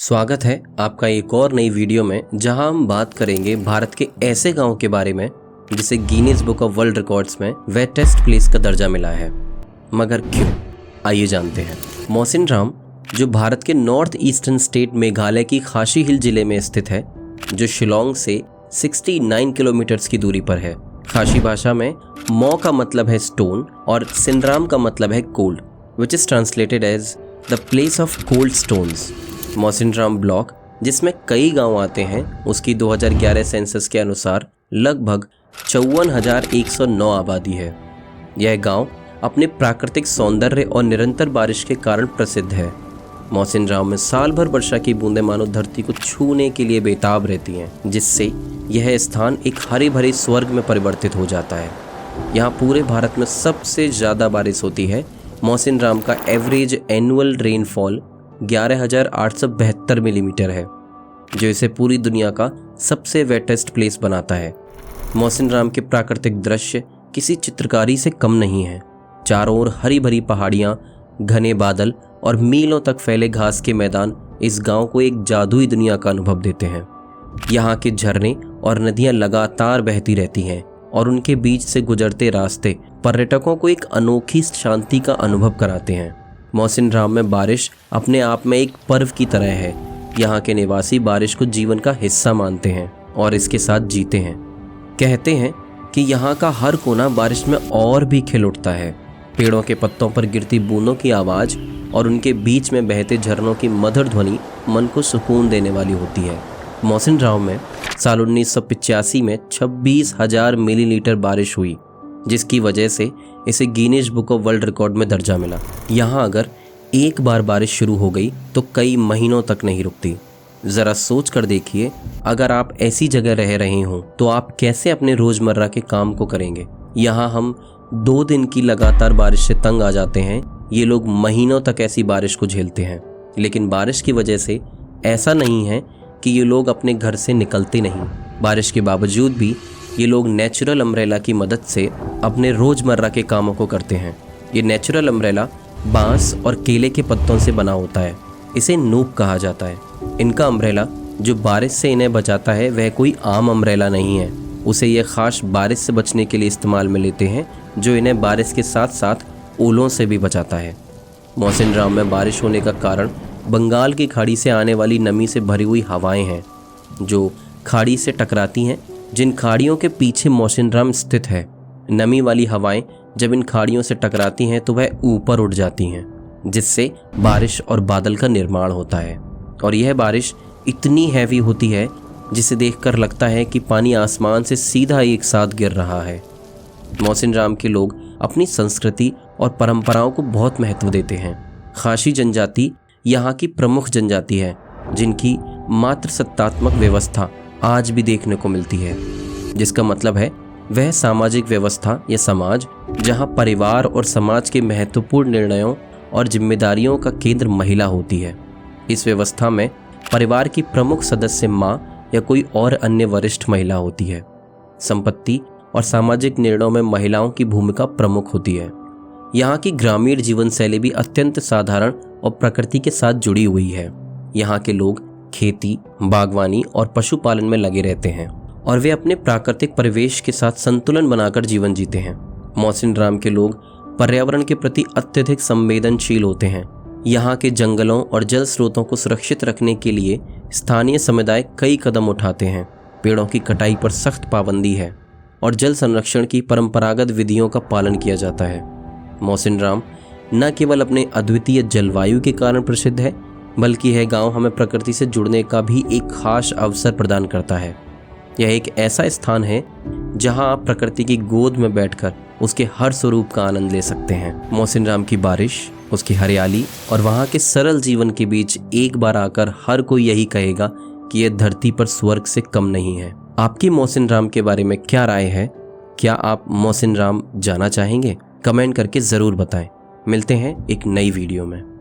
स्वागत है आपका एक और नई वीडियो में, जहां हम बात करेंगे भारत के ऐसे गांव के बारे में जिसे Guinness book of world records में वेटेस्ट प्लेस का दर्जा मिला है। मगर क्यों, आइए जानते हैं। मौसिनराम, जो भारत के नॉर्थ ईस्टर्न स्टेट मेघालय की खासी हिल जिले में स्थित है, जो शिलोंग से 69 किलोमीटर की दूरी पर है। खासी भाषा में मौ का मतलब है स्टोन और सिनराम का मतलब है cold, which is translated as the place of cold stones. Mawsynram block, जिसमें कई गांव आते हैं, उसकी 2011 सेंसस के अनुसार लगभग 54,109 आबादी है। यह गांव अपने प्राकृतिक सौंदर्य और निरंतर बारिश के कारण प्रसिद्ध है। मौसिनराम में साल भर वर्षा की बूंदें मानो धरती को छूने के लिए बेताब रहती हैं, जिससे यह स्थान एक हरे भरे स्वर्ग में परिवर्तित हो जाता है। यहाँ पूरे भारत में सबसे ज़्यादा बारिश होती है। मौसिनराम का एवरेज एनुअल रेनफॉल 11,872 मिलीमीटर है, जो इसे पूरी दुनिया का सबसे वेटेस्ट प्लेस बनाता है। मौसिनराम के प्राकृतिक दृश्य किसी चित्रकारी से कम नहीं है। चारों ओर हरी भरी पहाड़ियाँ, घने बादल और मीलों तक फैले घास के मैदान इस गांव को एक जादुई दुनिया का अनुभव देते हैं। यहाँ के झरने और नदियाँ लगातार बहती रहती हैं और उनके बीच से गुजरते रास्ते पर्यटकों को एक अनोखी शांति का अनुभव कराते हैं। मौसिनराम में बारिश अपने आप में एक पर्व की तरह है। यहाँ के निवासी बारिश को जीवन का हिस्सा मानते हैं और इसके साथ जीते हैं। कहते हैं कि यहाँ का हर कोना बारिश में और भी खिल उठता है। पेड़ों के पत्तों पर गिरती बूंदों की आवाज़ और उनके बीच में बहते झरनों की मधुर ध्वनि मन को सुकून देने वाली होती है। मौसिनराम में साल 1985 में 26,000 मिलीलीटर बारिश हुई, जिसकी वजह से इसे Guinness book of world record में दर्जा मिला। यहाँ अगर एक बार बारिश शुरू हो गई तो कई महीनों तक नहीं रुकती। ज़रा सोच कर देखिए, अगर आप ऐसी जगह रह रहे हों तो आप कैसे अपने रोज़मर्रा के काम को करेंगे। यहाँ हम 2 दिन की लगातार बारिश से तंग आ जाते हैं। ये लोग महीनों तक ऐसी बारिश को झेलते हैं, लेकिन बारिश की वजह से ऐसा नहीं है कि ये लोग अपने घर से निकलते नहीं। बारिश के बावजूद भी ये लोग नेचुरल अम्ब्रेला की मदद से अपने रोज़मर्रा के कामों को करते हैं। ये नेचुरल अम्ब्रेला बांस और केले के पत्तों से बना होता है। इसे नूप कहा जाता है। इनका अम्ब्रेला जो बारिश से इन्हें बचाता है, वह कोई आम अम्ब्रेला नहीं है। उसे ये खास बारिश से बचने के लिए इस्तेमाल में लेते हैं, जो इन्हें बारिश के साथ साथ ओलों से भी बचाता है। मौसिनराम में बारिश होने का कारण बंगाल की खाड़ी से आने वाली नमी से भरी हुई हवाएं हैं, जो खाड़ी से टकराती हैं। जिन खाड़ियों के पीछे मौसिनराम स्थित है, नमी वाली हवाएं जब इन खाड़ियों से टकराती हैं तो वह ऊपर उठ जाती हैं, जिससे बारिश और बादल का निर्माण होता है। और यह बारिश इतनी हैवी होती है जिसे देखकर लगता है कि पानी आसमान से सीधा एक साथ गिर रहा है। मौसिनराम के लोग अपनी संस्कृति और परंपराओं को बहुत महत्व देते हैं। खासी जनजाति यहाँ की प्रमुख जनजाति है, जिनकी मातृसत्तात्मक व्यवस्था आज भी देखने को मिलती है, जिसका मतलब है वह सामाजिक व्यवस्था या समाज जहाँ परिवार और समाज के महत्वपूर्ण निर्णयों और जिम्मेदारियों का केंद्र महिला होती है। इस व्यवस्था में परिवार की प्रमुख सदस्य माँ या कोई और अन्य वरिष्ठ महिला होती है। संपत्ति और सामाजिक निर्णयों में महिलाओं की भूमिका प्रमुख होती है। यहाँ की ग्रामीण जीवन शैली भी अत्यंत साधारण और प्रकृति के साथ जुड़ी हुई है। यहाँ के लोग खेती, बागवानी और पशुपालन में लगे रहते हैं और वे अपने प्राकृतिक परिवेश के साथ संतुलन बनाकर जीवन जीते हैं। मौसिनराम के लोग पर्यावरण के प्रति अत्यधिक संवेदनशील होते हैं। यहाँ के जंगलों और जल स्रोतों को सुरक्षित रखने के लिए स्थानीय समुदाय कई कदम उठाते हैं। पेड़ों की कटाई पर सख्त पाबंदी है और जल संरक्षण की परंपरागत विधियों का पालन किया जाता है। मौसिनराम न केवल अपने अद्वितीय जलवायु के कारण प्रसिद्ध है, बल्कि यह गांव हमें प्रकृति से जुड़ने का भी एक खास अवसर प्रदान करता है। यह एक ऐसा स्थान है जहां आप प्रकृति की गोद में बैठकर उसके हर स्वरूप का आनंद ले सकते हैं। मौसिनराम की बारिश, उसकी हरियाली और वहां के सरल जीवन के बीच एक बार आकर हर कोई यही कहेगा कि यह धरती पर स्वर्ग से कम नहीं है। आपकी मौसिनराम के बारे में क्या राय है? क्या आप मौसिनराम जाना चाहेंगे? कमेंट करके ज़रूर बताएं। मिलते हैं एक नई वीडियो में।